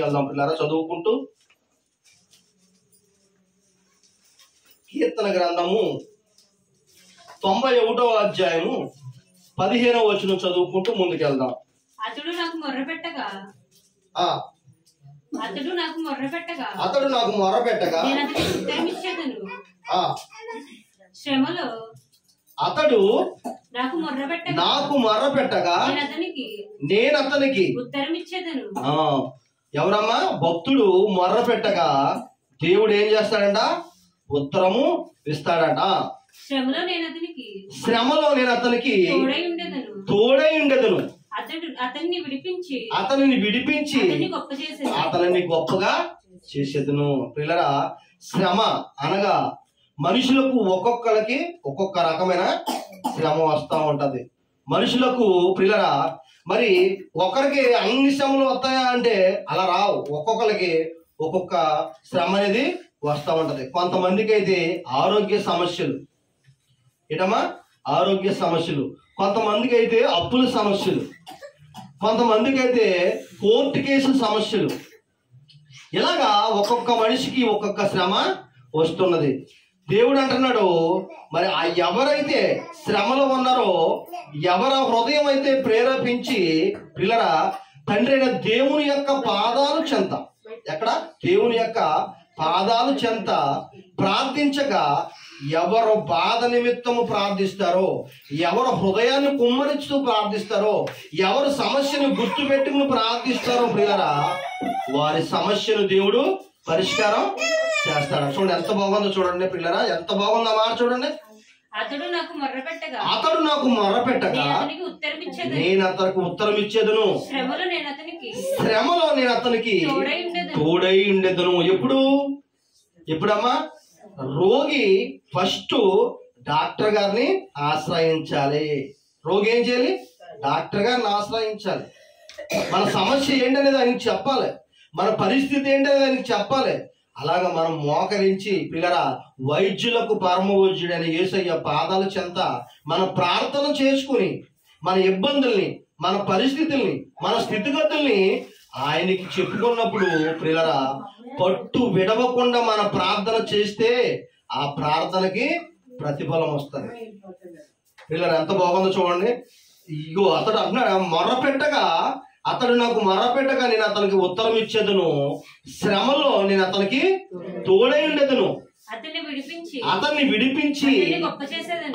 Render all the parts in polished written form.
వెళ్దాం పిల్లరా చదువుకుంటూ. కీర్తన గ్రంథము 91వ అధ్యాయము 15వ వచనం చదువుకుంటూ ముందుకెళ్దాం. అతడు నాకు మొర్రపెట్టగా నేను అతనికి ఉత్తరమిచ్చేదను. శ్రమలో అతడు నాకు మొర్రపెట్టగా నేను అతనికి ఉత్తరమిచ్చేదను. ఎవరమ్మా? భక్తుడు మొర్రపెట్టగా దేవుడు ఏం చేస్తాడంట? ఉత్తరము ఇస్తాడట. శ్రమలో నేను అతనికి తోడై ఉండెదను. అతనిని విడిపించి అతనిని గొప్పగా చేసేదను. పిల్లరా, శ్రమ అనగా మనుషులకు ఒక్కొక్కరికి ఒక్కొక్క రకమైన శ్రమ వస్తూ ఉంటది. మనుషులకు పిల్లరా, మరి ఒకరికి అన్ని శ్రమలు వస్తాయా అంటే అలా రావు. ఒక్కొక్కరికి ఒక్కొక్క శ్రమ అనేది వస్తూ ఉంటది. కొంతమందికి అయితే ఆరోగ్య సమస్యలు, ఆరోగ్య సమస్యలు, కొంతమందికి అయితే అప్పుల సమస్యలు, కొంతమందికి అయితే కోర్టు కేసుల సమస్యలు. ఇలాగా ఒక్కొక్క మనిషికి ఒక్కొక్క శ్రమ వస్తున్నది. దేవుడు అంటున్నాడు, మరి ఆ ఎవరైతే శ్రమలో ఉన్నారో, ఎవరి హృదయం అయితే ప్రేరేపించి పిల్లరా తండ్రి అయిన దేవుని యొక్క పాదాలు చెంత, ఎక్కడ? దేవుని యొక్క పాదాలు చెంత ప్రార్థించగా ఎవరు బాధ నిమిత్తము ప్రార్థిస్తారో, ఎవరు హృదయాన్ని కుమ్మరిస్తూ ప్రార్థిస్తారో, ఎవరు సమస్యను గుర్తు పెట్టుకుని ప్రార్థిస్తారో పిల్లరా వారి సమస్యను దేవుడు పరిష్కారం చేస్తాడు. చూడండి ఎంత బాగుందో, చూడండి పిల్లరా, ఎంత బాగుందో మాట చూడండి. అతడు నాకు మొర్రపెట్టగా నేను అతనికి ఉత్తరం ఇచ్చేదను. శ్రమలో నేను అతనికి తోడై ఉండేదను. ఎప్పుడమ్మా? రోగి ఫస్ట్ డాక్టర్ గారిని ఆశ్రయించాలి. రోగి ఏం చేయాలి? డాక్టర్ గారిని ఆశ్రయించాలి. మన సమస్య ఏంటనేది ఆయనకి చెప్పాలి, మన పరిస్థితి ఏంటనేది ఆయనకి చెప్పాలి. అలాగా మనం మోకరించి పిల్లరా వైద్యులకు పరమ వైద్యుడైన యేసయ్య పాదాల చెంత మన ప్రార్థన చేసుకుని మన ఇబ్బందుల్ని, మన పరిస్థితుల్ని, మన స్థితిగతుల్ని ఆయనకి చెప్పుకున్నప్పుడు పిల్లరా పట్టు విడవకుండా మన ప్రార్థన చేస్తే ఆ ప్రార్థనకి ప్రతిఫలం వస్తుంది. పిల్లరా ఎంత బాగుందో చూడండి. ఇగో అతడు అంటున్నాడు, అతడు నాకు మొర్రపెట్టగా నేను అతనికి ఉత్తరం ఇచ్చేదను. శ్రమలో నేను అతనికి తోడై ఉండేదను. అతన్ని విడిపించి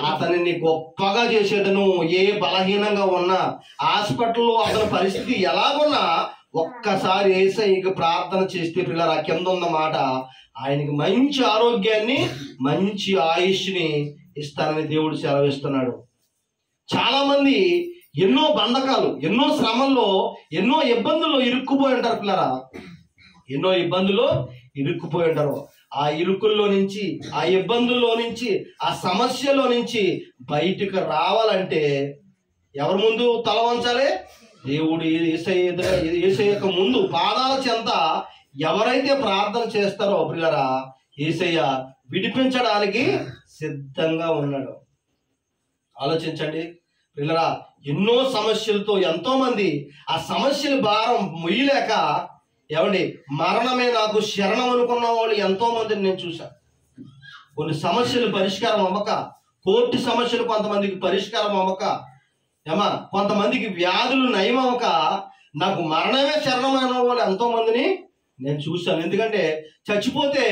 అతనిని గొప్పగా చేసేదను. ఏ బలహీనంగా ఉన్నా, హాస్పిటల్లో అతని పరిస్థితి ఎలాగున్నా ఒక్కసారి యేసయ్యకి ప్రార్థన చేస్తే పిల్లరా కింద ఉన్న మాట, ఆయనకి మంచి ఆరోగ్యాన్ని, మంచి ఆయుష్ని ఇస్తానని దేవుడు సెలవిస్తున్నాడు. చాలా మంది ఎన్నో బంధకాలు, ఎన్నో శ్రమల్లో, ఎన్నో ఇబ్బందుల్లో ఇరుక్కుపోయి ఉంటారు పిల్లరా. ఎన్నో ఇబ్బందుల్లో ఇరుక్కుపోయి ఉంటారు. ఆ ఇరుకుల్లో నుంచి, ఆ ఇబ్బందుల్లో నుంచి, ఆ సమస్యలో నుంచి బయటకు రావాలంటే ఎవరి ముందు తల వంచాలి? దేవుడు యేసయ్య యొక్క ముందు పాదాల చెంత ఎవరైతే ప్రార్థన చేస్తారో పిల్లరా యేసయ్య విడిపించడానికి సిద్ధంగా ఉన్నాడు. ఆలోచించండి పిల్లరా, ఎన్నో సమస్యలతో ఎంతో మంది ఆ సమస్యల భారం మొయ్యలేక మరణమే నాకు శరణం అనుకున్న వాళ్ళు ఎంతో మందిని నేను చూశాను. కొన్ని సమస్యలు పరిష్కారం అవ్వక, కోర్టు సమస్యలు కొంతమందికి పరిష్కారం అవ్వక, కొంతమందికి వ్యాధులు నయం అవ్వక నాకు మరణమే శరణమైన వాళ్ళు ఎంతో మందిని నేను చూశాను. ఎందుకంటే చచ్చిపోతే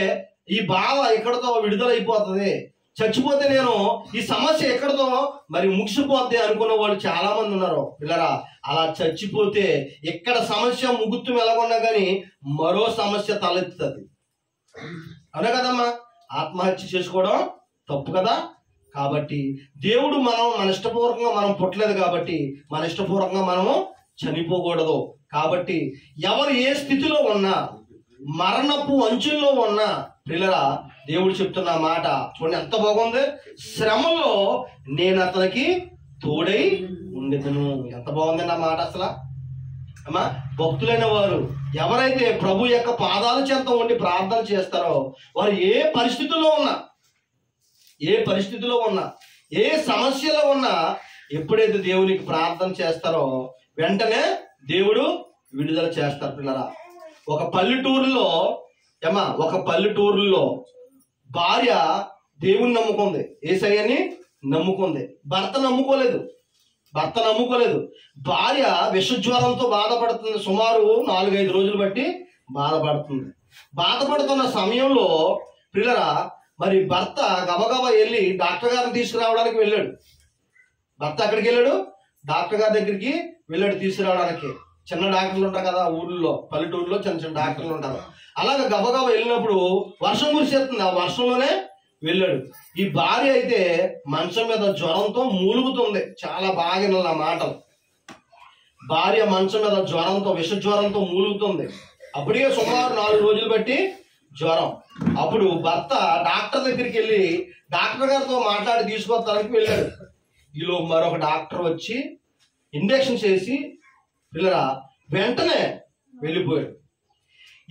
ఈ బాధ ఎక్కడితో విడుదలైపోతుంది, చచ్చిపోతే నేను ఈ సమస్య ఎక్కడితో మరి ముగిసిపోద్ది అనుకున్న వాళ్ళు చాలా మంది ఉన్నారు పిల్లరా. అలా చచ్చిపోతే ఎక్కడ సమస్య ముగుత్తు వెలగొన్నా కానీ మరో సమస్య తలెత్తుతుంది. అవునా కదమ్మా? ఆత్మహత్య చేసుకోవడం తప్పు కదా. కాబట్టి దేవుడు మన ఇష్టపూర్వకంగా మనం పుట్టలేదు కాబట్టి మన ఇష్టపూర్వకంగా మనము చనిపోకూడదు. కాబట్టి ఎవరు ఏ స్థితిలో ఉన్నా, మరణపు అంచుల్లో ఉన్నా పిల్లరా దేవుడు చెప్తున్న మాట చూడండి ఎంత బాగుంది. శ్రమలో నేను అతనికి తోడై ఉండేదను. ఎంత బాగుంది నా మాట అసలు. భక్తులైన వారు ఎవరైతే ప్రభు యొక్క పాదాల చెంత ఉండి ప్రార్థన చేస్తారో వారు ఏ పరిస్థితుల్లో ఉన్నా, ఏ సమస్యలో ఉన్నా ఎప్పుడైతే దేవునికి ప్రార్థన చేస్తారో వెంటనే దేవుడు విడుదల చేస్తారు పిల్లరా. ఒక పల్లెటూరులో భార్య దేవుని నమ్ముకుంది, యేసయ్యని నమ్ముకుంది. భర్త నమ్ముకోలేదు. భార్య విషజ్వరంతో బాధపడుతుంది. సుమారు 4-5 రోజులు బట్టి బాధపడుతున్న సమయంలో పిల్లరా మరి భర్త గబగబా వెళ్ళి డాక్టర్ గారిని తీసుకురావడానికి వెళ్ళాడు. భర్త ఎక్కడికి వెళ్ళాడు? డాక్టర్ గారి దగ్గరికి వెళ్ళాడు తీసుకురావడానికి. చిన్న డాక్టర్లు ఉంటారు కదా ఊళ్ళో, పల్లెటూరులో చిన్న డాక్టర్లు ఉంటారు. అలాగే గబగబా వెళ్ళినప్పుడు వర్షం కురిసేస్తుంది. ఆ వర్షంలోనే వెళ్ళాడు. ఈ భార్య అయితే మంచం మీద జ్వరంతో మూలుగుతుంది. చాలా బాగా వినాలి ఆ మాటలు. భార్య మంచం మీద విషజ్వరంతో మూలుగుతుంది. అప్పటికే సుమారు 4 రోజులు బట్టి జ్వరం. అప్పుడు భర్త డాక్టర్ దగ్గరికి వెళ్ళి డాక్టర్ గారితో మాట్లాడి తీసుకొస్తానికి వెళ్ళాడు. ఈలో మరొక డాక్టర్ వచ్చి ఇంజెక్షన్ చేసి పిల్లరా వెంటనే వెళ్ళిపోయాడు.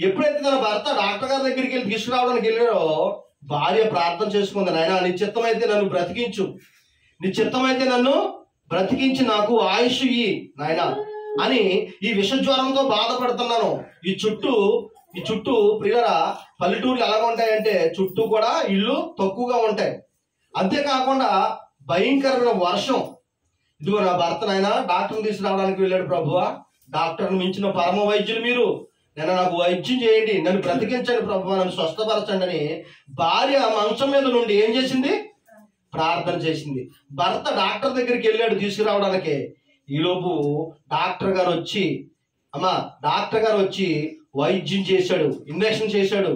ఎప్పుడైతే తన భర్త డాక్టర్ గారి దగ్గరికి వెళ్ళి తీసుకురావడానికి వెళ్ళాడో భార్య ప్రార్థన చేసుకుంది, నాయనా నీ చిత్తమైతే నన్ను బ్రతికించి నాకు ఆయుష్ ఇయ్యి నాయనా అని ఈ విషజ్వరంతో బాధపడుతున్నాను. ఈ చుట్టూ ప్రియులరా పల్లెటూర్లు ఎలాగ ఉంటాయంటే చుట్టూ కూడా ఇళ్ళు తక్కువగా ఉంటాయి. అంతేకాకుండా భయంకరమైన వర్షం. ఇదిగో నా భర్త నాయన డాక్టర్ని తీసుకురావడానికి వెళ్ళాడు. ప్రభువా, డాక్టర్ని మించిన పరమ వైద్యులు మీరు, నేను నాకు వైద్యం చేయండి, నన్ను బ్రతికించండి ప్రభువా, నన్ను స్వస్థపరచండి అని భార్య మంచం మీద నుండి ఏం చేసింది? ప్రార్థన చేసింది. భర్త డాక్టర్ దగ్గరికి వెళ్ళాడు తీసుకురావడానికి. ఈలోపు డాక్టర్ గారు వచ్చి వైద్యం చేశాడు, ఇంజెక్షన్ చేశాడు.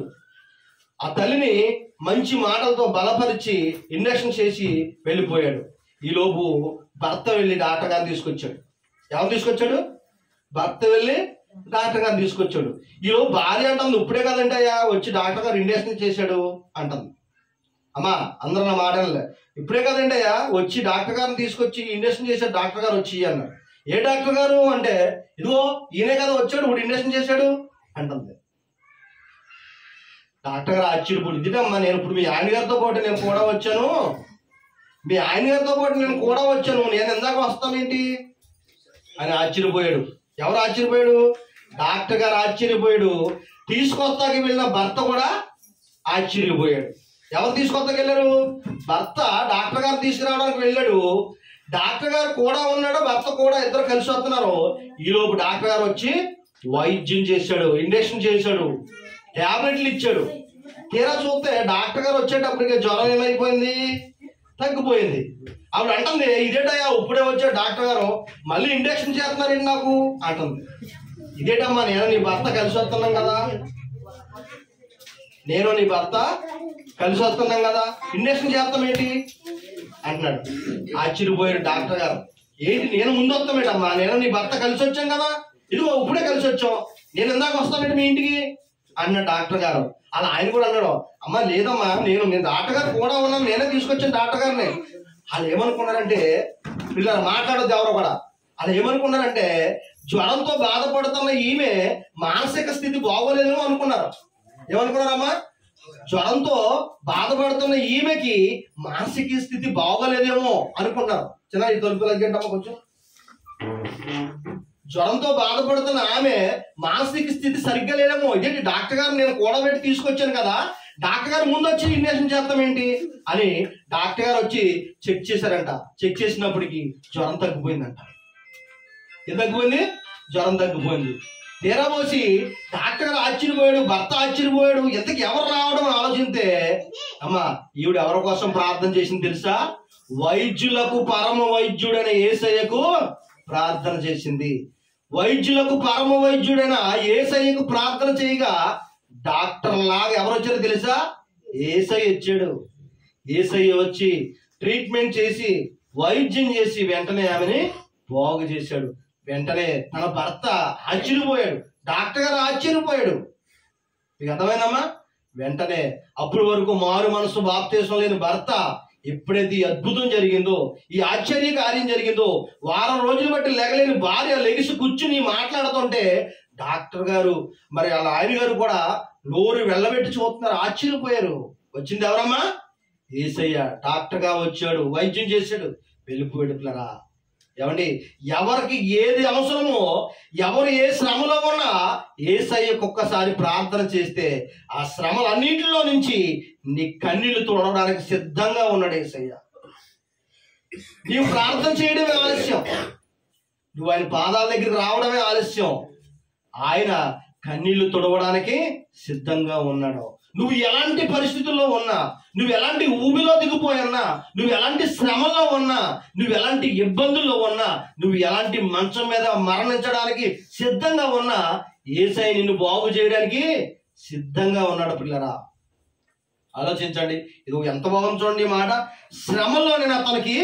ఆ తల్లిని మంచి మాటలతో బలపరిచి ఇంజెక్షన్ చేసి వెళ్ళిపోయాడు. ఈలోపు భర్త వెళ్ళి డాక్టర్ గారిని తీసుకొచ్చాడు. ఎవరు తీసుకొచ్చాడు? భర్త వెళ్ళి డాక్టర్ గారిని తీసుకొచ్చాడు. ఈలోపు భార్య అంటుంది, ఇప్పుడే కదండి అయ్యా వచ్చి డాక్టర్ గారు ఇంజెక్షన్ చేశాడు అంటుంది. అమ్మా అందరూ నా మాటలే, ఇప్పుడే కదండి అయ్యా వచ్చి డాక్టర్ గారిని తీసుకొచ్చి ఇంజెక్షన్ చేశాడు డాక్టర్ గారు వచ్చి అన్నారు. ఏ డాక్టర్ గారు అంటే, ఇదిగో ఈయనే కదా వచ్చాడు, ఇప్పుడు ఇంజెక్షన్ చేశాడు అంటుంది. డాక్టర్ గారు ఆశ్చర్యపోయి, ఇదిగమ్మా నేను ఇప్పుడు మీ ఆయన గారితో పాటు నేను కూడా వచ్చాను, నేను ఎందాక వస్తానేంటి అని ఆశ్చర్యపోయాడు. ఎవరు ఆశ్చర్యపోయాడు? డాక్టర్ గారు ఆశ్చర్యపోయాడు. తీసుకొస్తాకి వెళ్ళిన భర్త కూడా ఆశ్చర్యపోయాడు. ఎవరు తీసుకొస్తాకి వెళ్ళారు? భర్త డాక్టర్ గారు తీసుకురావడానికి వెళ్ళాడు. డాక్టర్ గారు కూడా ఉన్నాడు, భర్త కూడా, ఇద్దరు కలిసి వస్తున్నారు. ఈలోపు డాక్టర్ గారు వచ్చి వైద్యం చేశాడు, ఇంజెక్షన్ చేశాడు, టాబ్లెట్లు ఇచ్చాడు. తీరా చూస్తే డాక్టర్ గారు వచ్చేటప్పటికి జ్వరం ఏమైపోయింది? తగ్గిపోయింది. ఆవిడ అంటుంది, ఇదేటయ్యా ఇప్పుడే వచ్చాడు డాక్టర్ గారు, మళ్ళీ ఇంజెక్షన్ చేస్తున్నారండి నాకు అంటుంది. ఇదేటమ్మా, నేను నీ భర్త కలిసి వస్తున్నాం కదా, ఇంజెక్షన్ చేస్తాం ఏంటి అంటున్నాడు. ఆశ్చర్యపోయాడు డాక్టర్ గారు. ఏంటి నేను ముందు వస్తామేటమ్మా, నేను నీ భర్త కలిసి వచ్చాం కదా, ఇదిగో ఇప్పుడే కలిసి వచ్చాం, నేను ఎందాక వస్తామేంటి మీ ఇంటికి అన్నాడు డాక్టర్ గారు. అలా ఆయన కూడా అన్నాడు, అమ్మ లేదమ్మా నేను డాక్టర్ గారు కూడా ఉన్నాను, నేనే తీసుకొచ్చాను డాక్టర్ గారిని. వాళ్ళు ఏమనుకున్నారంటే, పిల్లలు మాట్లాడొద్దు ఎవరో కూడా, వాళ్ళు ఏమనుకున్నారంటే జ్వరంతో బాధపడుతున్న ఈమె మానసిక స్థితి బాగోలేదేమో అనుకున్నారు. ఏమనుకున్నారమ్మా? జ్వరంతో బాధపడుతున్న ఈమెకి మానసిక స్థితి బాగోలేదేమో అనుకున్నారు. చిన్న ఈ తలుపు తగ్గంటమ్మా కొంచెం. జ్వరంతో బాధపడుతున్న ఆమె మానసిక స్థితి సరిగ్గా లేదేమో, ఇదేంటి డాక్టర్ గారు నేను కూడబెట్టి తీసుకొచ్చాను కదా, డాక్టర్ గారు ముందు వచ్చి ఇంజెక్షన్ చేస్తాం ఏంటి అని డాక్టర్ గారు వచ్చి చెక్ చేశారంట. చెక్ చేసినప్పటికీ జ్వరం తగ్గిపోయిందంట. ఏం తగ్గిపోయింది? జ్వరం తగ్గిపోయింది. తీరా పోసి డాక్టర్ గారు ఆశ్చర్యపోయాడు, భర్త ఆశ్చర్యపోయాడు. ఎంతకి ఎవరు రావడం ఆలోచిస్తే, అమ్మా ఈవిడ ఎవరి కోసం ప్రార్థన చేసింది తెలుసా? వైద్యులకు పరమ వైద్యుడైన యేసయ్యకు ప్రార్థన చేసింది. వైద్యులకు పరమ వైద్యుడైన యేసయ్యకు ప్రార్థన చేయగా డాక్టర్ లాగా ఎవరు వచ్చారో తెలుసా? యేసయ్య వచ్చాడు. యేసయ్య వచ్చి ట్రీట్మెంట్ చేసి వైద్యం చేసి వెంటనే ఆమెని బాగు చేశాడు. వెంటనే తన భర్త ఆశ్చర్యపోయాడు, డాక్టర్ గారు ఆశ్చర్యపోయాడు. మీకు అర్థమైందమ్మా? వెంటనే అప్పటి వరకు మారు మనసు బాప్తీసం లేని భర్త ఎప్పుడైతే ఈ అద్భుతం జరిగిందో, ఈ ఆశ్చర్య కార్యం జరిగిందో, వారం రోజులు బట్టి లెగలేని భార్య లెగిసి కూర్చుని మాట్లాడుతుంటే డాక్టర్ గారు మరి వాళ్ళ ఆయన గారు కూడా నోరు వెళ్ళబెట్టి చూస్తున్నారు, ఆశ్చర్యపోయారు. వచ్చింది ఎవరమ్మా? యేసయ్య. డాక్టర్ గా వచ్చాడు, వైద్యం చేశాడు, వెళ్ళిపోయాడు. పిల్లరా ఏమండి, ఎవరికి ఏది అవసరమో, ఎవరు ఏ శ్రమలో ఉన్నా యేసయ్యకు ఒక్కసారి ప్రార్థన చేస్తే ఆ శ్రమలన్నింటిలో నుంచి నీ కన్నీళ్లు తుడవడానికి సిద్ధంగా ఉన్నాడు యేసయ్య. నీవు ప్రార్థన చేయడమే ఆలస్యం, నువ్వు ఆయన పాదాల దగ్గరికి రావడమే ఆలస్యం. ఆయన కన్నీళ్లు తుడవడానికి సిద్ధంగా ఉన్నాడు. నువ్వు ఎలాంటి పరిస్థితుల్లో ఉన్నా, నువ్వు ఎలాంటి ఊబిలో దిగిపోయన్నా, నువ్వు ఎలాంటి శ్రమలో ఉన్నా, నువ్వు ఎలాంటి ఇబ్బందుల్లో ఉన్నా, నువ్వు ఎలాంటి మంచం మీద మరణించడానికి సిద్ధంగా ఉన్నా, యేసయ్య నిన్ను బాగు చేయడానికి సిద్ధంగా ఉన్నాడు. పిల్లరా, ఆలోచించండి. ఇది ఎంత బాగుంది చూడండి ఈ మాట. శ్రమలో నేను అతనికి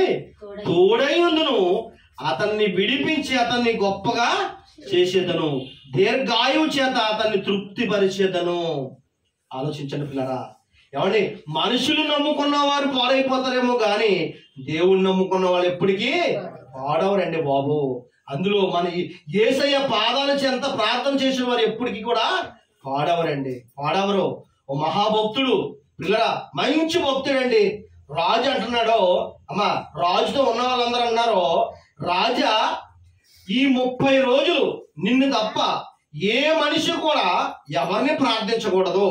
తోడై ఉందును, అతన్ని విడిపించి అతన్ని గొప్పగా చేసేదను, దీర్ఘాయువు చేత అతన్ని తృప్తి పరిచేదను. ఆలోచించండి పిల్లరా. ఏమండి, మనుషులు నమ్ముకున్న వారు పాడైపోతారేమో కానీ దేవుణ్ణి నమ్ముకున్న వాళ్ళు ఎప్పటికీ పాడవరండి బాబు. అందులో మన యేసయ్య పాదాల చెంత ప్రార్థన చేసిన వారు ఎప్పటికీ కూడా పాడవరండి, పాడవరు. ఓ మహాభక్తుడు పిల్లరా, మంచి భక్తుడండి. రాజు అంటున్నాడు, అమ్మా రాజుతో ఉన్న వాళ్ళందరూ అన్నారు, రాజా ఈ 30 రోజులు నిన్ను తప్ప ఏ మనిషి కూడా ఎవరిని ప్రార్థించకూడదు,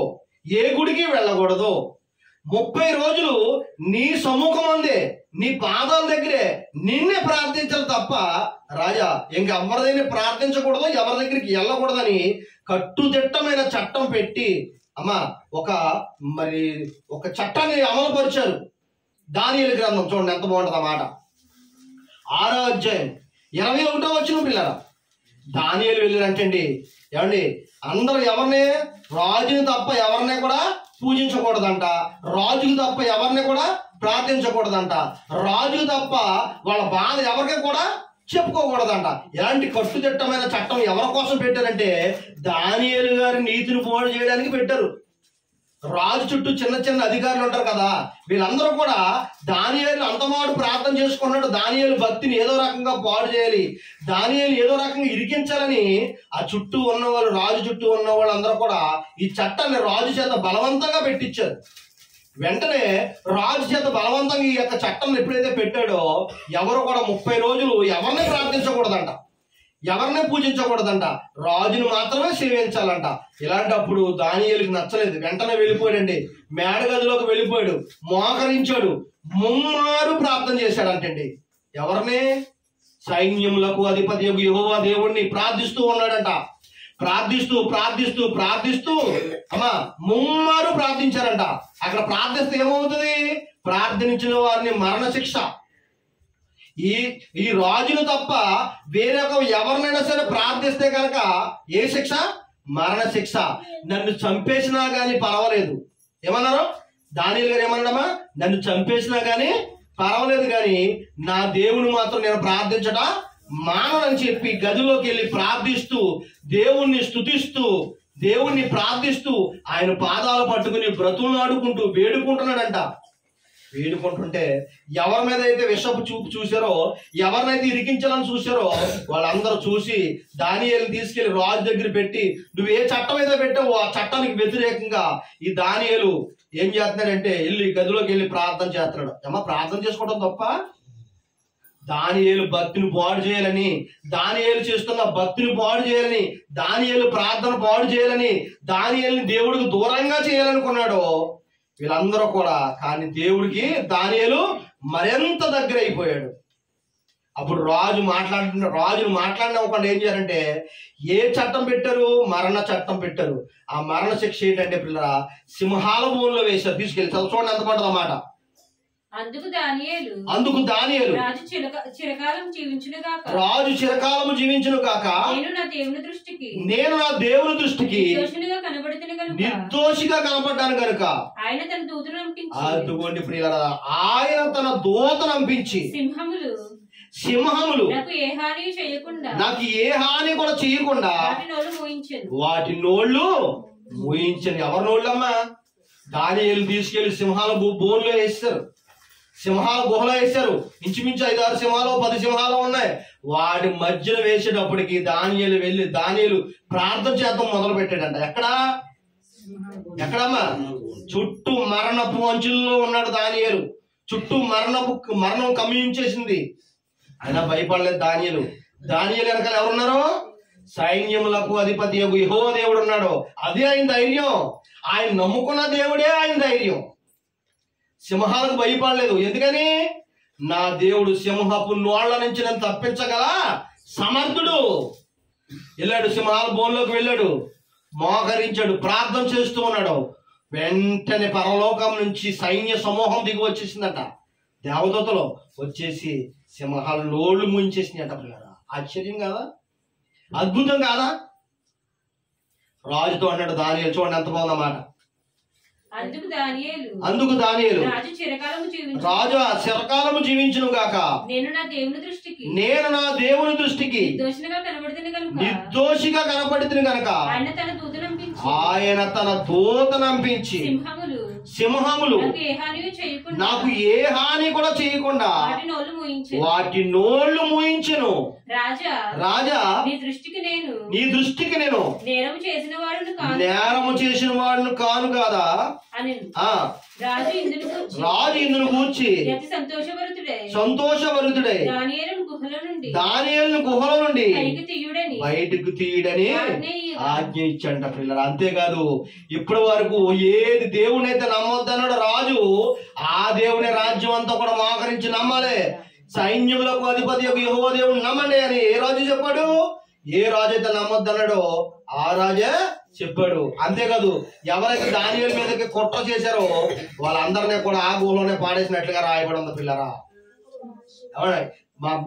ఏ గుడికి వెళ్ళకూడదు. 30 రోజులు నీ సముఖం అందే, నీ పాదాల దగ్గరే నిన్నే ప్రార్థించాలి తప్ప రాజా ఇంకెవరిదైనా ప్రార్థించకూడదు, ఎవరి దగ్గరికి వెళ్ళకూడదని కట్టుదిట్టమైన చట్టం పెట్టి అమ్మా ఒక చట్టాన్ని అమలు పరిచారు. దానియేలు గ్రంథం చూడండి ఎంత బాగుంటుంది ఆ మాట. 6వ అధ్యాయం 21వ వచనం పిల్లరా. దానియేలు వెళ్ళారంటండి. ఏమండి, అందరూ ఎవరిని, రాజుని తప్ప ఎవరిని కూడా పూజించకూడదంట, రాజుకి తప్ప ఎవరిని కూడా ప్రార్థించకూడదంట, రాజుకి తప్ప వాళ్ళ బాధ ఎవరికి కూడా చెప్పుకోకూడదంట. ఎలాంటి కట్టుదిట్టమైన చట్టం ఎవరి కోసం పెట్టారంటే దానియేలు గారి నీతిని పోడు చేయడానికి పెట్టారు. రాజు చుట్టూ చిన్న చిన్న అధికారులు ఉంటారు కదా, వీళ్ళందరూ కూడా దానియేలు అంతమాడు ప్రార్థన చేసుకున్నాడు. దానియేలు భక్తిని ఏదో రకంగా పాడు చేయాలి, దానియేలు ఏదో రకంగా ఇరికించాలని ఆ చుట్టూ ఉన్నవాళ్ళు, రాజు చుట్టూ ఉన్న వాళ్ళందరూ కూడా ఈ చట్టాన్ని రాజు చేత బలవంతంగా పెట్టించారు. వెంటనే రాజు చేత బలవంతంగా ఈ యొక్క చట్టం ఎప్పుడైతే పెట్టాడో ఎవరు కూడా 30 రోజులు ఎవరిని ప్రార్థించకూడదంట, ఎవరిని పూజించకూడదంట, రాజును మాత్రమే సేవించాలంట. ఇలాంటప్పుడు దానియేలుకి నచ్చలేదు. వెంటనే వెళ్ళిపోయాడండి, మేడగదిలోకి వెళ్ళిపోయాడు, మోకరించాడు, ముమ్మారు ప్రార్థన చేశాడంటండి. ఎవరిని? సైన్యములకు అధిపతి యెహోవా దేవుణ్ణి ప్రార్థిస్తూ ఉన్నాడంట. ప్రార్థిస్తూ అమ్మా ముమ్మారు ప్రార్థించారంట. అక్కడ ప్రార్థిస్తే ఏమవుతుంది? ప్రార్థించిన వారిని మరణశిక్ష. ఈ రాజును తప్ప వేరొక ఎవరినైనా సరే ప్రార్థిస్తే కనుక ఏ శిక్ష? మరణ శిక్ష. నన్ను చంపేసినా గానీ పర్వాలేదు. ఏమన్నారు దానియేలు గారు? ఏమన్నామా? నన్ను చంపేసినా గానీ పర్వాలేదు, కానీ నా దేవుని మాత్రం నేను ప్రార్థించట మానని చెప్పి గదిలోకి వెళ్ళి ప్రార్థిస్తూ, దేవుణ్ణి స్తుతిస్తూ, దేవుణ్ణి ప్రార్థిస్తూ ఆయన పాదాలు పట్టుకుని బ్రతులాడుకుంటూ వేడుకుంటున్నాడంట. వేడుకుంటుంటే ఎవరి మీద అయితే విషపు చూపు చూసారో, ఎవరినైతే ఇరికించాలని చూసారో వాళ్ళందరూ చూసి దానియేలుని తీసుకెళ్లి రాజు దగ్గర పెట్టి, నువ్వు ఏ చట్టం అయితే పెట్టావో ఆ చట్టానికి వ్యతిరేకంగా ఈ దానియేలు ఏం చేస్తున్నాడంటే వెళ్ళి గదిలోకి వెళ్ళి ప్రార్థన చేస్తున్నాడు. ఏమో ప్రార్థన చేసుకోవడం తప్ప? దానియేలు భక్తిని పాడు చేయాలని, దానియేలు చేస్తున్న భక్తిని పాడు చేయాలని, దానియేలు ప్రార్థన పాడు చేయాలని, దానియేలుని దేవుడికి దూరంగా చేయాలనుకున్నాడు వీళ్ళందరూ కూడా. కానీ దేవుడికి దానియేలు మరింత దగ్గర అయిపోయాడు. అప్పుడు రాజును మాట్లాడినవ్వకుండా ఏం చేయాలంటే ఏ చట్టం పెట్టారు? మరణ చట్టం పెట్టారు. ఆ మరణ శిక్ష ఏంటంటే పిల్లరా, సింహాల భూమిలో వేశారు. తీసుకెళ్ళి చూడండి ఎంత పడ్డది అన్నమాట. అందుకు దానియేలు రాజు చిరకాలం జీవించును గాక, నేను నా దేవుని దృష్టికి నిర్దోషిగా కనబడ్డాను కనుక. అదుగోండి ప్రియులారా, ఆయన తన దూతను పంపించి సింహములు నాకు ఏ హాని కూడా చేయకుండా వాటి నోళ్ళు మూయించని. ఎవరి నోళ్ళమ్మా? దానియేలు తీసుకెళ్లి సింహాల బోన్లో వేస్తారు, సింహాల గుహలో వేశారు. ఇంచుమించు 5-6 సింహాలు 10 సింహాలు ఉన్నాయి. వాటి మధ్యలో వేసేటప్పటికి దానియేలు ప్రార్థన చేద్దాం మొదలు పెట్టాడంట. ఎక్కడమ్మా? చుట్టూ మరణపు అంచుల్లో ఉన్నాడు దానియేలు. చుట్టూ మరణం కమ్యూనించేసింది. ఆయన భయపడలేదు దానియేలు. దానియేలు వెనకాల ఎవరున్నారు? సైన్యములకు అధిపతి యెహోవా దేవుడు ఉన్నాడు. అదే ఆయన ధైర్యం. ఆయన నమ్ముకున్న దేవుడే ఆయన ధైర్యం. సింహాలకు భయపడలేదు. ఎందుకని? నా దేవుడు సింహపు నోళ్ల నుంచి నన్ను తప్పించగల సమర్థుడు. వెళ్ళాడు, సింహాల బోన్లోకి వెళ్ళాడు, మోకరించాడు, ప్రార్థన చేస్తూ ఉన్నాడు. వెంటనే పరలోకం నుంచి సైన్య సమూహం దిగి వచ్చేసిందట. దేవదూతలు వచ్చేసి సింహాల నోళ్లు ముంచేసినాయట. పిల్లరా, ఆశ్చర్యం కాదా? అద్భుతం కాదా? రాజుతో అన్నాడు దానియేలు, చూడండి ఎంత బాగుందన్నమాట. అందుకు దానియేలు, రాజు చిరకాలము జీవించును గాక, నేను నా దేవుని దృష్టికి నిర్దోషిగా కనపడితిని గనక ఆయన తన దూతనంపించి సింహములు నాకు ఏ హాని కూడా చేయకుండా వాటి నోళ్లు మూయించెను. రాజా, నీ దృష్టికి నేను నేరము చేసిన వాడును కాను కాదా? రాజు ఇందును గూర్చి సంతోషభరితుడై దానియేలును గుహల నుండి బయటకు తీయడని ఆజ్ఞ ఇచ్చంట. పిల్లలు, అంతేకాదు, ఇప్పటి వరకు ఏది దేవుని అయితే నమ్మొద్దన్నాడు రాజు, ఆ దేవుని రాజ్యం అంతా కూడా మోకరించి నమ్మాలి. సైన్యములకు అధిపతి యెహోవా దేవుని నమ్మండి అని ఏ రాజు చెప్పాడు? ఏ రాజు అయితే నమ్మొద్దన్నాడో ఆ రాజే చెప్పాడు. అంతేకాదు, ఎవరైతే దానియేలు మీదకి కుట్ర చేశారో వాళ్ళందరినీ కూడా ఆ గుహలోనే పాడేసినట్లుగా రాయబడి ఉంది. పిల్లరా,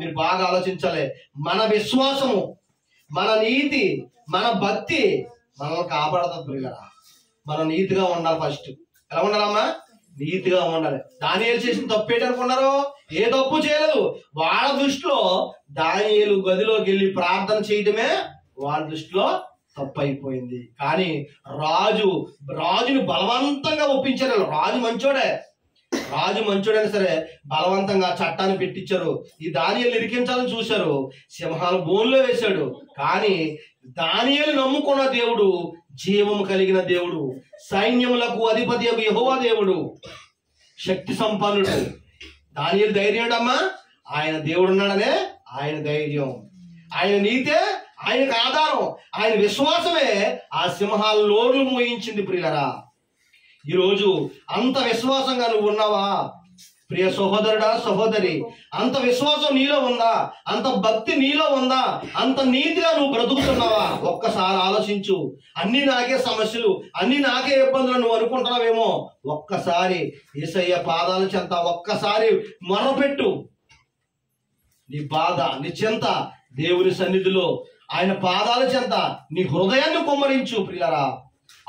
మీరు బాగా ఆలోచించాలి. మన విశ్వాసము, మన నీతి, మన భక్తి మనల్ని కాపాడుతుంది. పిల్లరా, మనం నీతిగా ఉండాలి. ఫస్ట్ ఎలా ఉండాలమ్మా? నీతిగా ఉండాలి. దానియేలు చేసిన తప్పు ఏంటనుకున్నారు? ఏ తప్పు చేయలేదు. వాళ్ళ దృష్టిలో దానియేలు గదిలోకి వెళ్ళి ప్రార్థన చేయటమే వాళ్ళ దృష్టిలో తప్పు అయిపోయింది. కానీ రాజుని బలవంతంగా ఒప్పించారు. రాజు మంచోడైనా సరే బలవంతంగా చట్టాన్ని పెట్టించారు. ఈ దానియేలు ఇరికించాలని చూశారు, సింహాల బోన్లో వేశాడు. కానీ దానియేలు నమ్ముకున్న దేవుడు జీవము కలిగిన దేవుడు, సైన్యములకు అధిపతి యెహోవా దేవుడు, శక్తి సంపన్నుడు. దానియేలు ధైర్యం అమ్మా, ఆయన దేవుడు ఉన్నాడనే ఆయన ధైర్యం, ఆయన నీతే ఆయనకు ఆధారం, ఆయన విశ్వాసమే ఆ సింహాల నోర్లు మోయించింది. ప్రియులరా, ఈరోజు అంత విశ్వాసంగా నువ్వు ఉన్నావా? ప్రియ సహోదరుడా, సహోదరి, అంత విశ్వాసం నీలో ఉందా? అంత భక్తి నీలో ఉందా? అంత నీతిగా నువ్వు బ్రతుకుతున్నావా? ఒక్కసారి ఆలోచించు. అన్ని నాకే సమస్యలు, అన్ని నాకే ఇబ్బందులు నువ్వు అనుకుంటున్నావేమో. ఒక్కసారి యేసయ్య పాదాల చెంత ఒక్కసారి మొరపెట్టు. నీ బాధ, నీ చింత దేవుని సన్నిధిలో ఆయన పాదాల చెంత నీ హృదయాన్ని కుమ్మరించు. ప్రియులారా,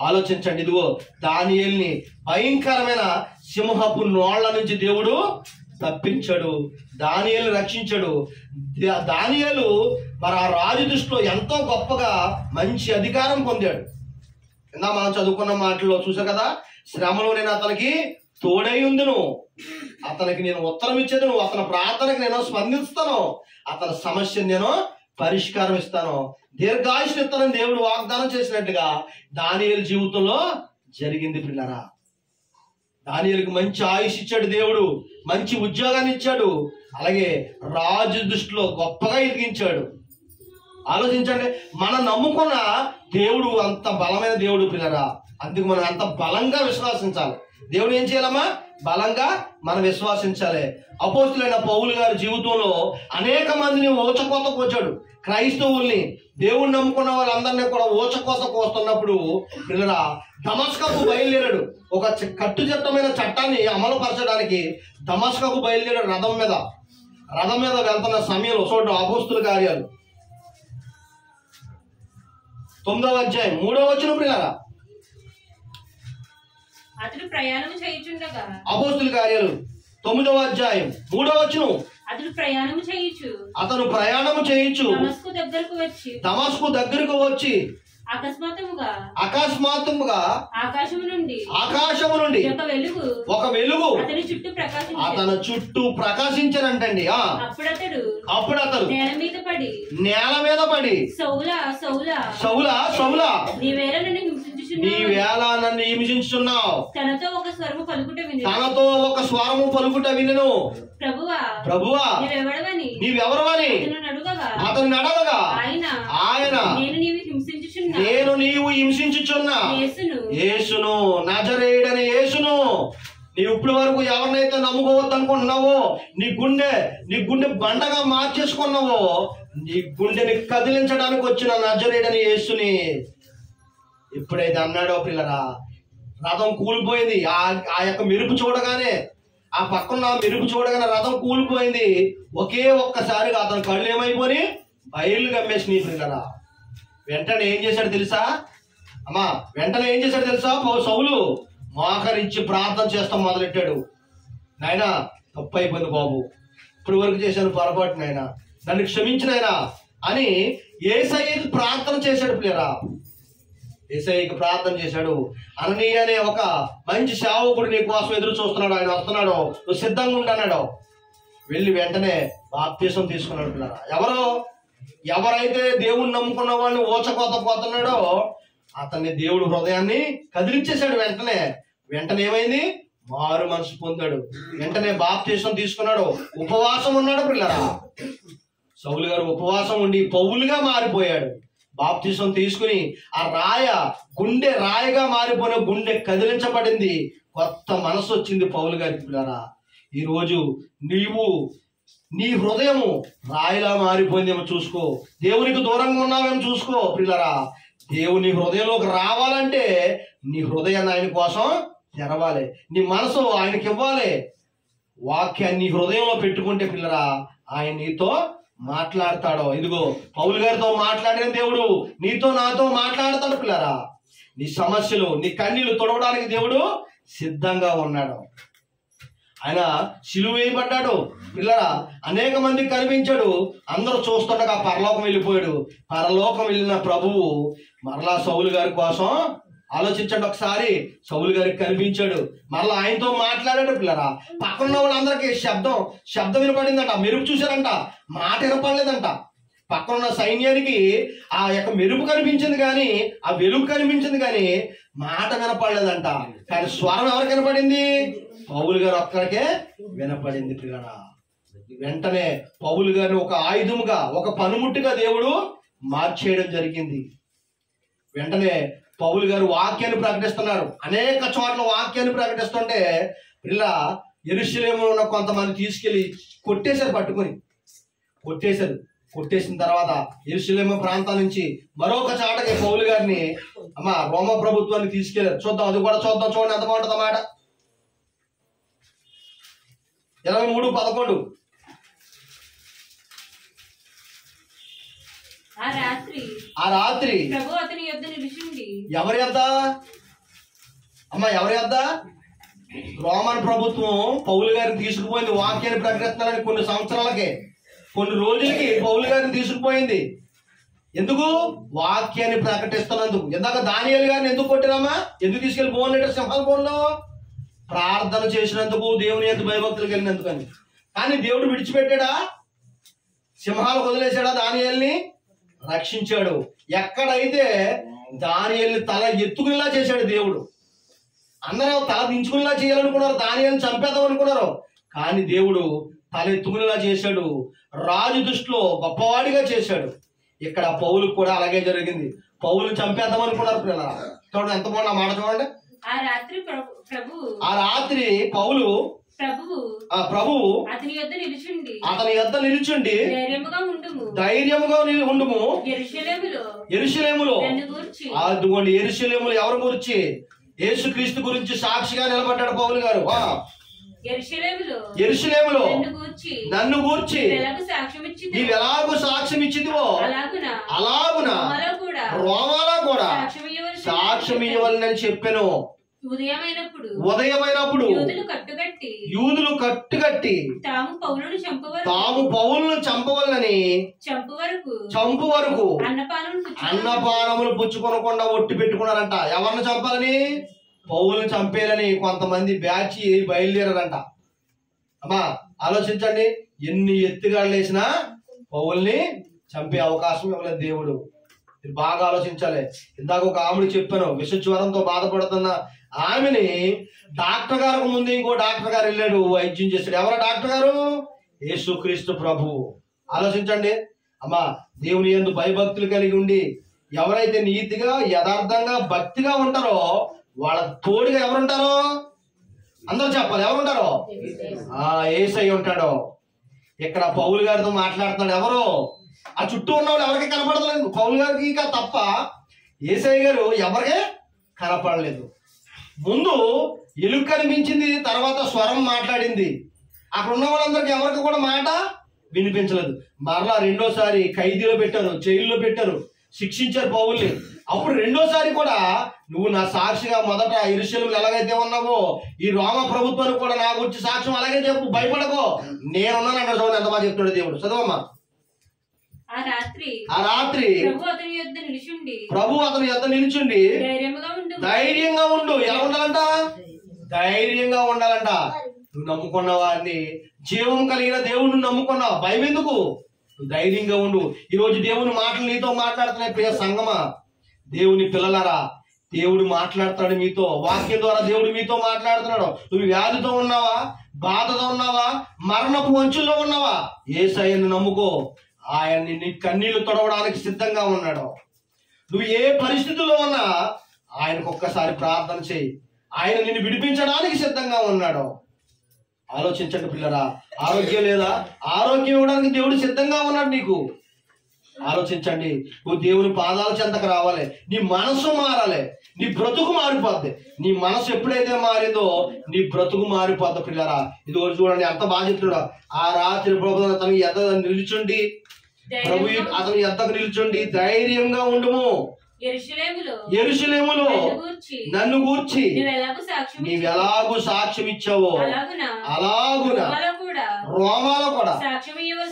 ఆలోచించండి. ఇదిగో దానియేలుని భయంకరమైన సింహపు నోళ్ల నుంచి దేవుడు తప్పించాడు, దానియేలు రక్షించాడు. దానియేలు మరి ఆ రాజు దృష్టిలో ఎంతో గొప్పగా మంచి అధికారం పొందాడు. కింద మనం చదువుకున్న మాటల్లో చూసా కదా, శ్రమలో నేను అతనికి తోడై ఉందును, అతనికి నేను ఉత్తరం ఇచ్చేదను, అతని ప్రార్థనకు నేను స్పందిస్తాను, అతని సమస్యను నేను పరిష్కారం ఇస్తాను, దీర్ఘాయుష్ను ఇస్తానని దేవుడు వాగ్దానం చేసినట్టుగా దానియేలు జీవితంలో జరిగింది. పిల్లరా, దానియేలుకు మంచి ఆయుష్ ఇచ్చాడు దేవుడు, మంచి ఉద్యోగాన్ని ఇచ్చాడు, అలాగే రాజు దృష్టిలో గొప్పగా ఎదిగించాడు. ఆలోచించండి, మనం నమ్ముకున్న దేవుడు అంత బలమైన దేవుడు. పిల్లరా, అందుకు మనం అంత బలంగా విశ్వాసించాలి. దేవుడు ఏం చేయాలమ్మా? బలంగా మనం విశ్వాసించాలి. అపోస్తులైన పౌలు గారి జీవితంలో అనేక మందిని ఊచకోత కోచాడు. క్రైస్తవుల్ని, దేవుణ్ణి నమ్ముకున్న వాళ్ళందరినీ కూడా ఊచకోత కోస్తున్నప్పుడు పిల్లరా దమస్కకు బయలుదేరాడు. ఒక కట్టుదిట్టమైన చట్టాన్ని అమలు పరచడానికి దమస్కకు బయలుదేరాడు రథం మీద వెళ్తున్న సమయంలో. చూడండి, అపోస్తుల కార్యాలు 9వ అధ్యాయం 3వ వచనం. పిల్లరా, అతడు ప్రయాణం చేయుచుండగా, అపోస్తుల కార్యాలు 9వ అధ్యాయం 3వ వచనం. అతను ప్రయాణము చేయుచు దమస్కు దగ్గరకు వచ్చి అకస్మాత్తుగా ఆకాశము నుండి ఒక వెలుగు అతని చుట్టూ ప్రకాశించనంటండి. అప్పుడు అతడు నేల మీద పడి సౌలా నీవేళ నన్ను హింసించుచున్నావు, తనతో ఒక స్వరము పలుకుట వినెను. ప్రభువా నీవెవరవని అతను అడగగా ఆయన నేను నీవు హింసించుచున్నా యేసును నజరేయుడని యేసును నీవు ఇప్పటి వరకు ఎవరినైతే నమ్ముకోవద్దు అనుకుంటున్నావో నీ గుండె బండగా మార్చేసుకున్నావో నీ గుండెని కదిలించడానికి వచ్చిన నజరేయుడని యేసుని ఎప్పుడైతే అన్నాడో పిల్లరా, రథం కూలిపోయింది. ఆ యొక్క మెరుపు చూడగానే, ఆ పక్కన మెరుపు చూడగానే రథం కూలిపోయింది. ఒకే ఒక్కసారిగా అతను కళ్ళు ఏమైపోయి బయలు గమ్మేసినాయి పిల్లరా. వెంటనే ఏం చేశాడు తెలుసా అమ్మా? వెంటనే ఏం చేశాడు తెలుసా? సౌలు మోకరించి ప్రార్థన చేస్తాం మొదలెట్టాడు. నాయనా తప్పు అయిపోయింది బాబు, ఇప్పుడు వరకు చేశాను పొరపాటు, నాయనా నన్ను క్షమించినాయనా అని యేసయ్యకి ప్రార్థన చేశాడు పిల్లరా. యేసయ్యకి ప్రార్థన చేశాడు. అననీయ అనే ఒక మంచి సేవకుడు నీ కోసం ఎదురు చూస్తున్నాడు, ఆయన వస్తున్నాడు, నువ్వు సిద్ధంగా ఉండన్నాడు. వెళ్ళి వెంటనే బాప్తీసం తీసుకున్నాడు పిల్లరా. ఎవరైతే దేవుణ్ణి నమ్ముకున్న వాడిని ఓచకోత పోతున్నాడో అతన్ని దేవుడు హృదయాన్ని కదిలించేశాడు. వెంటనే ఏమైంది? మారు మనసు పొందాడు. వెంటనే బాప్తీసం తీసుకున్నాడు. ఉపవాసం ఉన్నాడు పిల్లరా. సౌలు గారు ఉపవాసం ఉండి పౌలుగా మారిపోయాడు. బాప్తీసం తీసుకుని ఆ రాయగా మారిపోయిన గుండె కదిలించబడింది. కొత్త మనసు వచ్చింది పౌలు గారికి పిల్లరా. ఈరోజు నీ హృదయము రాయిలా మారిపోయిందేమో చూసుకో. దేవునికి దూరంగా ఉన్నావేమో చూసుకో పిల్లరా. దేవుని హృదయంలోకి రావాలంటే నీ హృదయాన్ని ఆయన కోసం తెరవాలి, నీ మనసు ఆయనకి ఇవ్వాలి. వాక్యాన్ని నీ హృదయంలో పెట్టుకుంటే పిల్లరా ఆయన నీతో మాట్లాడతాడో. ఇదిగో పౌలు గారితో మాట్లాడిన దేవుడు నీతో నాతో మాట్లాడతాడు పిల్లరా. నీ సమస్యలు, నీ కన్నీళ్లు తొడవడానికి దేవుడు సిద్ధంగా ఉన్నాడు. ఆయన సిలువ వేయబడ్డాడు పిల్లరా. అనేక మందికి కనిపించాడు. అందరూ చూస్తుండగా పరలోకం వెళ్ళిపోయాడు. పరలోకం వెళ్ళిన ప్రభువు మరలా సౌలు గారి కోసం ఆలోచించండి ఒకసారి. సౌలు గారికి కనిపించాడు, మరలా ఆయనతో మాట్లాడాడు పిల్లరా. పక్కన వాళ్ళందరికీ శబ్దం వినపడిందంట. మెరుపు చూశారంట, మాట వినపడలేదంట. పక్కనున్న సైన్యానికి ఆ యొక్క మెరుపు కనిపించింది కానీ, ఆ వెలుగు కనిపించింది కానీ మాట వినపడలేదంట. కానీ స్వరం ఎవరికి వినపడింది? పౌలు గారు ఒక్కరికే వినపడింది పిల్లరా. వెంటనే పౌలు గారిని ఒక ఆయుధముగా, ఒక పనిముట్టుగా దేవుడు మార్చేయడం జరిగింది. వెంటనే పౌలు గారు వాక్యాన్ని ప్రకటిస్తున్నారు. అనేక చోట్ల వాక్యాన్ని ప్రకటిస్తుంటే పిల్ల యెరూషలేములో ఉన్న కొంతమంది తీసుకెళ్లి కొట్టేశారు. కొట్టేసిన తర్వాత యెరూషలేము ప్రాంతం నుంచి మరొక చాటకి పౌలు గారిని రోమ ప్రభుత్వాన్ని తీసుకెళ్లారు. చూద్దాం, అది కూడా చూద్దాం. చూడండి ఎంత బాగుంటుంది అన్నమాట. 23:11. ఆ రాత్రి ఎవరి యొద్ద రోమన్ ప్రభుత్వం పౌలు గారిని తీసుకుపోయింది. వాక్యాన్ని ప్రకటిస్తున్నారని కొన్ని రోజులకి పౌలు గారిని తీసుకుపోయింది. ఎందుకు? వాక్యాన్ని ప్రకటిస్తున్నందుకు. ఇందాక దానియేలు గారిని ఎందుకు కొట్టినామా? ఎందుకు తీసుకెళ్లి బోన్లేటర్ సింహాల బోన్లో? ప్రార్థన చేసినందుకు, దేవుని యొక్క భయభక్తులకు వెళ్ళినందుకని. కానీ దేవుడు విడిచిపెట్టాడా? సింహాలకు వదిలేశాడా? దానియేలుని రక్షించాడు. ఎక్కడైతే దానియేలుని తల ఎత్తుకునేలా చేశాడు దేవుడు. అందరూ తల దించుకునేలా చేయాలనుకున్నారు, దానియేలుని చంపేద్దాం అనుకున్నారు. కానీ దేవుడు తల ఎత్తుకునేలా చేశాడు. రాజు దృష్టిలో గొప్పవాడిగా చేశాడు. ఇక్కడ పౌలుకు కూడా అలాగే జరిగింది. పౌలుని చంపేద్దాం అనుకున్నారు పిల్లలు. చూడండి ఎంత బాగుంది ఆ మాట చూడండి. ఆ రాత్రి పౌలు ప్రభువు అతని యొద్ద నిలుచుండి ధైర్యముగా ఉండుము. యెరూషలేములో అదిగోండి, యెరూషలేములో ఎవరి గురించి? యేసుక్రీస్తు గురించి సాక్షిగా నిలబడ్డాడు పౌలు గారు. యెరూషలేములో నన్ను గూర్చి నీవు ఎలాగో సాక్ష్యం ఇచ్చిందివో అలాగున రోమాలో కూడా సాక్ష్యం ఇవ్వాలని చెప్పాను. ఉదయమైనప్పుడు యూదులు కట్టుకట్టి తాము పౌలును చంపవలని చంపు వరకు అన్నపానములు పుచ్చుకొనకుండా ఒట్టి పెట్టుకున్నారంట. ఎవరిని చంపాలని? పౌలుని చంపేయాలని కొంతమంది బ్యాచ్ బయలుదేరారంట. అమ్మా ఆలోచించండి, ఎన్ని ఎత్తుగాళ్ళు వేసినా పౌల్ని చంపే అవకాశం ఇవ్వలేదు దేవుడు. మీరు బాగా ఆలోచించాలి. ఇందాక ఒక ఆమెడు చెప్పాను, విషజ్వరంతో బాధపడుతున్న ఆమెని డాక్టర్ గారికి ముందు ఇంకో డాక్టర్ గారు వెళ్ళాడు, వైద్యం చేశాడు. ఎవరో డాక్టర్ గారు? యేసుక్రీస్తు ప్రభువు. ఆలోచించండి అమ్మా, దేవుని యందు భయభక్తులు కలిగి ఉండి ఎవరైతే నీతిగా యథార్థంగా భక్తిగా ఉంటారో వాళ్ళ తోడుగా ఎవరుంటారో అందరూ చెప్పాలి. ఎవరుంటారో? యేసయ్య ఉంటాడో. ఇక్కడ పౌలు గారితో మాట్లాడుతున్నాడు. ఎవరు? ఆ చుట్టూ ఉన్నవాళ్ళు ఎవరికి కనపడలేదు. పౌలు గారికి ఇంకా తప్ప యేసయ్య గారు ఎవరికే కనపడలేదు. ముందు ఎలుగు కనిపించింది, తర్వాత స్వరం మాట్లాడింది. అక్కడ ఉన్న వాళ్ళందరికీ ఎవరికి కూడా మాట వినిపించలేదు. మరలా రెండోసారి ఖైదీలో పెట్టారు, జైల్లో పెట్టారు, శిక్షించారు పౌల్ని. అప్పుడు రెండోసారి కూడా నువ్వు నా సాక్షిగా మొదట యెరూషలేములో ఎలాగైతే ఉన్నావో ఈ రోమ ప్రభుత్వానికి కూడా నా గురించి సాక్ష్యం అలాగే చెప్పు, భయపడకో, నేనున్నాను అంటాడు. చూడండి ఎంత బాగా చెప్తాడు దేవుడు. చదవమ్మా. ఆ రాత్రి ప్రభు అతని యొద్ద నిలుచుండి ధైర్యంగా ఉండు. ఎలా ఉండాలంట? ధైర్యంగా ఉండాలంట. నువ్వు నమ్ముకున్న వారిని, జీవం కలిగిన దేవుడు నమ్ముకున్నావు, భయం ఎందుకు? నువ్వు ధైర్యంగా ఉండు. ఈరోజు దేవుని మాటలు నీతో మాట్లాడుతున్నాయి. ప్రియ సంగమా, దేవుని పిల్లలారా, దేవుడు మాట్లాడుతున్నాడు మీతో. వాక్యం ద్వారా దేవుడు మీతో మాట్లాడుతున్నాడు. నువ్వు వ్యాధితో ఉన్నావా, బాధతో ఉన్నావా, మరణపు అంచుల్లో ఉన్నావా, యేసయ్యను నమ్ముకో. ఆయన్ని నీ కన్నీళ్లు తొడవడానికి సిద్ధంగా ఉన్నాడు. నువ్వు ఏ పరిస్థితుల్లో ఉన్నా ఆయనకు ఒక్కసారి ప్రార్థన చేయి. ఆయన నిన్ను విడిపించడానికి సిద్ధంగా ఉన్నాడు. ఆలోచించండి పిల్లరా. ఆరోగ్యం లేదా? ఆరోగ్యం ఇవ్వడానికి దేవుడు సిద్ధంగా ఉన్నాడు నీకు. ఆలోచించండి. నువ్వు దేవుని పాదాల చెంతకు రావాలి. నీ మనసు మారాలి, నీ బ్రతుకు మారిపోద్ది. నీ మనసు ఎప్పుడైతే మారిందో నీ బ్రతుకు మారిపోద్ది పిల్లరా. ఇది చూడండి ఎంత బాగా చెప్తున్నాడు. ఆ రాత్రి ప్రభు అతని ఎద్ద నిల్చుండి, ప్రభు అతని ఎద్దకు నిల్చుండి ధైర్యంగా ఉండుము. యెరూషలేములో నన్ను గూర్చి నీవెలాగూ సాక్ష్యం ఇచ్చావో అలాగున రోమాలో కూడా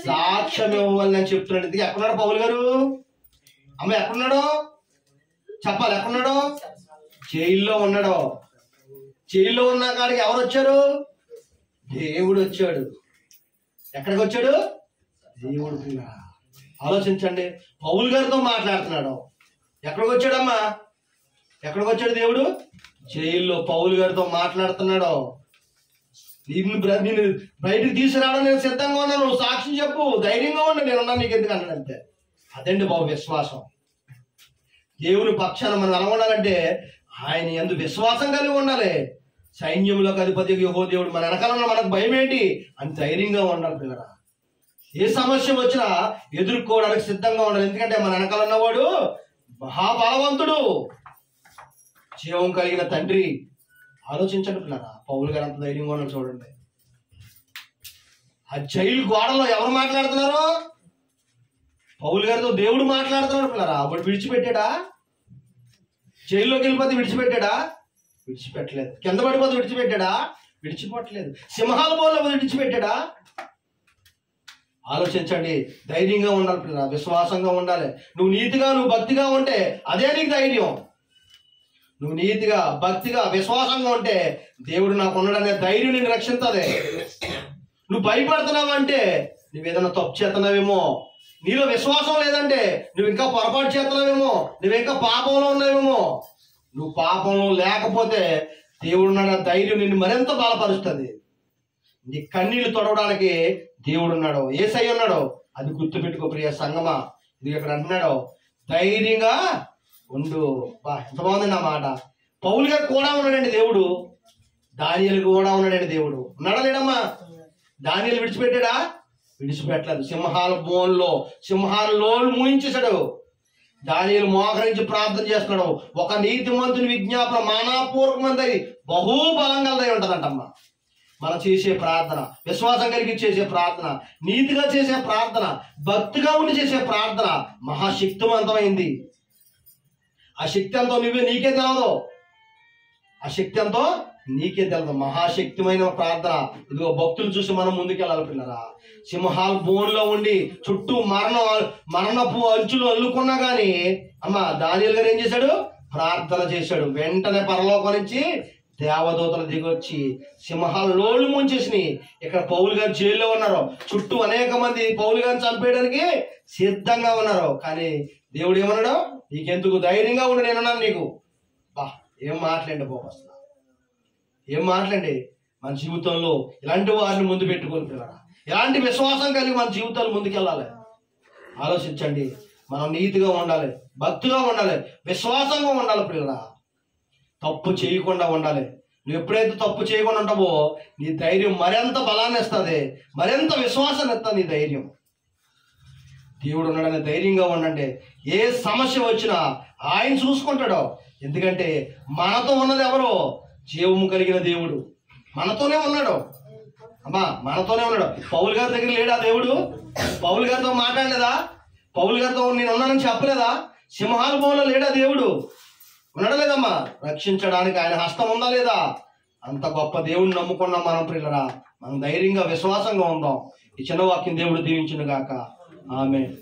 సాక్ష్యం ఇవ్వాలని చెప్తున్నాడు. ఇది ఎక్కడున్నాడు పౌలు గారు? అమ్మ ఎక్కడున్నాడు చెప్పాలి. ఎక్కడున్నాడు? జైల్లో ఉన్నాడు. జైల్లో ఉన్న కాడికి ఎవరు వచ్చారు? దేవుడు వచ్చాడు. ఎక్కడికి వచ్చాడు? దేవుడు. ఆలోచించండి. పౌలు గారితో మాట్లాడుతున్నాడు. ఎక్కడికి వచ్చాడమ్మా? ఎక్కడికి వచ్చాడు దేవుడు? జైల్లో పౌలు గారితో మాట్లాడుతున్నాడు. నేను బయటకు తీసుకురావడం నేను సిద్ధంగా ఉన్నాను, సాక్ష్యం చెప్పు, ధైర్యంగా ఉన్నా, నేనున్నాను, నీకు ఎందుకు అన్నాడు. అంతే. అదండి బాబు విశ్వాసం. దేవుని పక్షాన మనం ఎలా ఉండాలంటే ఆయన యందు విశ్వాసం కలిగి ఉండాలి. సైన్యంలోకి అధిపతి యెహోవా దేవుడు మన వెనకాల మనకు భయం ఏంటి అని ధైర్యంగా ఉండాలి పిల్లరా. ఏ సమస్య వచ్చినా ఎదుర్కోవడానికి సిద్ధంగా ఉండాలి. ఎందుకంటే మన వెనకాల ఉన్నవాడు మహాబలవంతుడు, జీవం కలిగిన తండ్రి. ఆలోచించండి పిల్లరా. పౌలు గారు అంత ధైర్యంగా ఉన్నాడు చూడండి. ఆ జైలు గోడలో ఎవరు మాట్లాడుతున్నారు? పౌలు గారితో దేవుడు మాట్లాడుతున్నాడు పిల్లరా. అప్పుడు విడిచిపెట్టాడా? జైల్లోకి వెళ్ళిపోతే విడిచిపెట్టాడా? విడిచిపెట్టలేదు. కింద పడిపోతే విడిచిపెట్టాడా? విడిచిపెట్టలేదు. సింహాల బోర్లో విడిచిపెట్టాడా? ఆలోచించండి. ధైర్యంగా ఉండాలి పిల్లరా, విశ్వాసంగా ఉండాలి. నువ్వు నీతిగా, నువ్వు భక్తిగా ఉంటే అదే నీకు ధైర్యం. నువ్వు నీతిగా, భక్తిగా, విశ్వాసంగా ఉంటే దేవుడు నాకు ఉన్నాడనే ధైర్యం నిన్ను రక్షిస్తుంది. నువ్వు భయపడుతున్నావు అంటే నువ్వు ఏదైనా తప్పు చేస్తున్నావేమో, నీలో విశ్వాసం లేదంటే నువ్వు ఇంకా పొరపాటు చేస్తున్నావేమో, నువ్వు ఇంకా పాపంలో ఉన్నావేమో. నువ్వు పాపంలో లేకపోతే దేవుడున్న ధైర్యం నిన్ను మరింత బలపరుస్తుంది. నీ కన్నీళ్లు తొడవడానికి దేవుడు ఉన్నాడు, యేసయ్య ఉన్నాడు. అది గుర్తుపెట్టుకో ప్రియ సంగమా. ఇది ఇక్కడ అంటున్నాడు ధైర్యంగా ఉండు. ఎంత బాగుంది నా మాట. పౌలు గారు కూడా ఉన్నాడండి దేవుడు. దానియేలు కూడా ఉన్నాడండి దేవుడు. ఉన్నాడా లేడమ్మా? దానియేలు విడిచిపెట్టాడా? విడిచిపెట్టలేదు. సింహాలలో మూయించేశాడు. దానియేలు మోకరించి ప్రార్థన చేస్తున్నాడు. ఒక నీతిమంతుని విజ్ఞాపన మానపూర్వకమైనది, బహుబలం గలదై ఉంటుందంటమ్మా. మనం చేసే ప్రార్థన, విశ్వాసం కలిగి చేసే ప్రార్థన, నీతిగా చేసే ప్రార్థన, భక్తిగా ఉండి చేసే ప్రార్థన మహాశక్తివంతమైంది. ఆ శక్తి ఎంతో నీకే తెలవదు. ఆ శక్తి ఎంతో నీకే తెలదు. మహాశక్తిమైన ప్రార్థన. ఇదిగో భక్తులు చూసి మనం ముందుకెళ్ళాలి పిల్లరా. సింహాల బోన్లో ఉండి చుట్టూ మరణపు అంచులు అల్లుకున్నా గాని అమ్మా దానియేలు గారు ఏం చేశాడు? ప్రార్థన చేశాడు. వెంటనే పరలోకం నుంచి దేవదూతలు దిగొచ్చి సింహాలు లోళ్ళు ముంచేసినాయి. ఇక్కడ పౌలు గారు జైల్లో ఉన్నారు. చుట్టూ అనేక మంది పౌలు గారిని చంపేయడానికి సిద్ధంగా ఉన్నారు. కానీ దేవుడు ఏమన్నాడు? నీకెందుకు, ధైర్యంగా ఉండి నేనున్నాను నీకు. ఏం మాట్లాడండి బాబు, అసలు ఏం మాట్లాడండి. మన జీవితంలో ఇలాంటి వారిని ముందు పెట్టుకొని పిల్లరా. ఎలాంటి విశ్వాసం కలిగి మన జీవితాలు ముందుకెళ్ళాలి? ఆలోచించండి. మనం నీతిగా ఉండాలి, భక్తిగా ఉండాలి, విశ్వాసంగా ఉండాలి పిల్లరా. తప్పు చేయకుండా ఉండాలి. నువ్వు ఎప్పుడైతే తప్పు చేయకుండా ఉంటావో నీ ధైర్యం మరింత బలాన్ని ఇస్తుంది, మరింత విశ్వాసాన్ని ఇస్తుంది నీ ధైర్యం. దేవుడు ఉన్నాడని ధైర్యంగా ఉండండి. ఏ సమస్య వచ్చినా ఆయన చూసుకుంటాడు. ఎందుకంటే మనతో ఉన్నది ఎవరో? జీవము కలిగిన దేవుడు మనతోనే ఉన్నాడు. అమ్మా, మనతోనే ఉన్నాడు. పౌలు గారి దగ్గర లేడా దేవుడు? పౌలు గారితో మాట్లాడలేదా? పౌలు గారితో నేను ఉన్నానని చెప్పలేదా? సింహానుభవంలో లేడా దేవుడు? ఉన్నాడా లేదమ్మా? రక్షించడానికి ఆయన హస్తం ఉందా లేదా? అంత గొప్ప దేవుడిని నమ్ముకున్నాం మనం ప్రియులరా. మనం ధైర్యంగా విశ్వాసంగా ఉందాం. ఈ చిన్న వాక్యం దేవుడు దీవించును గాక. ఆమేన్.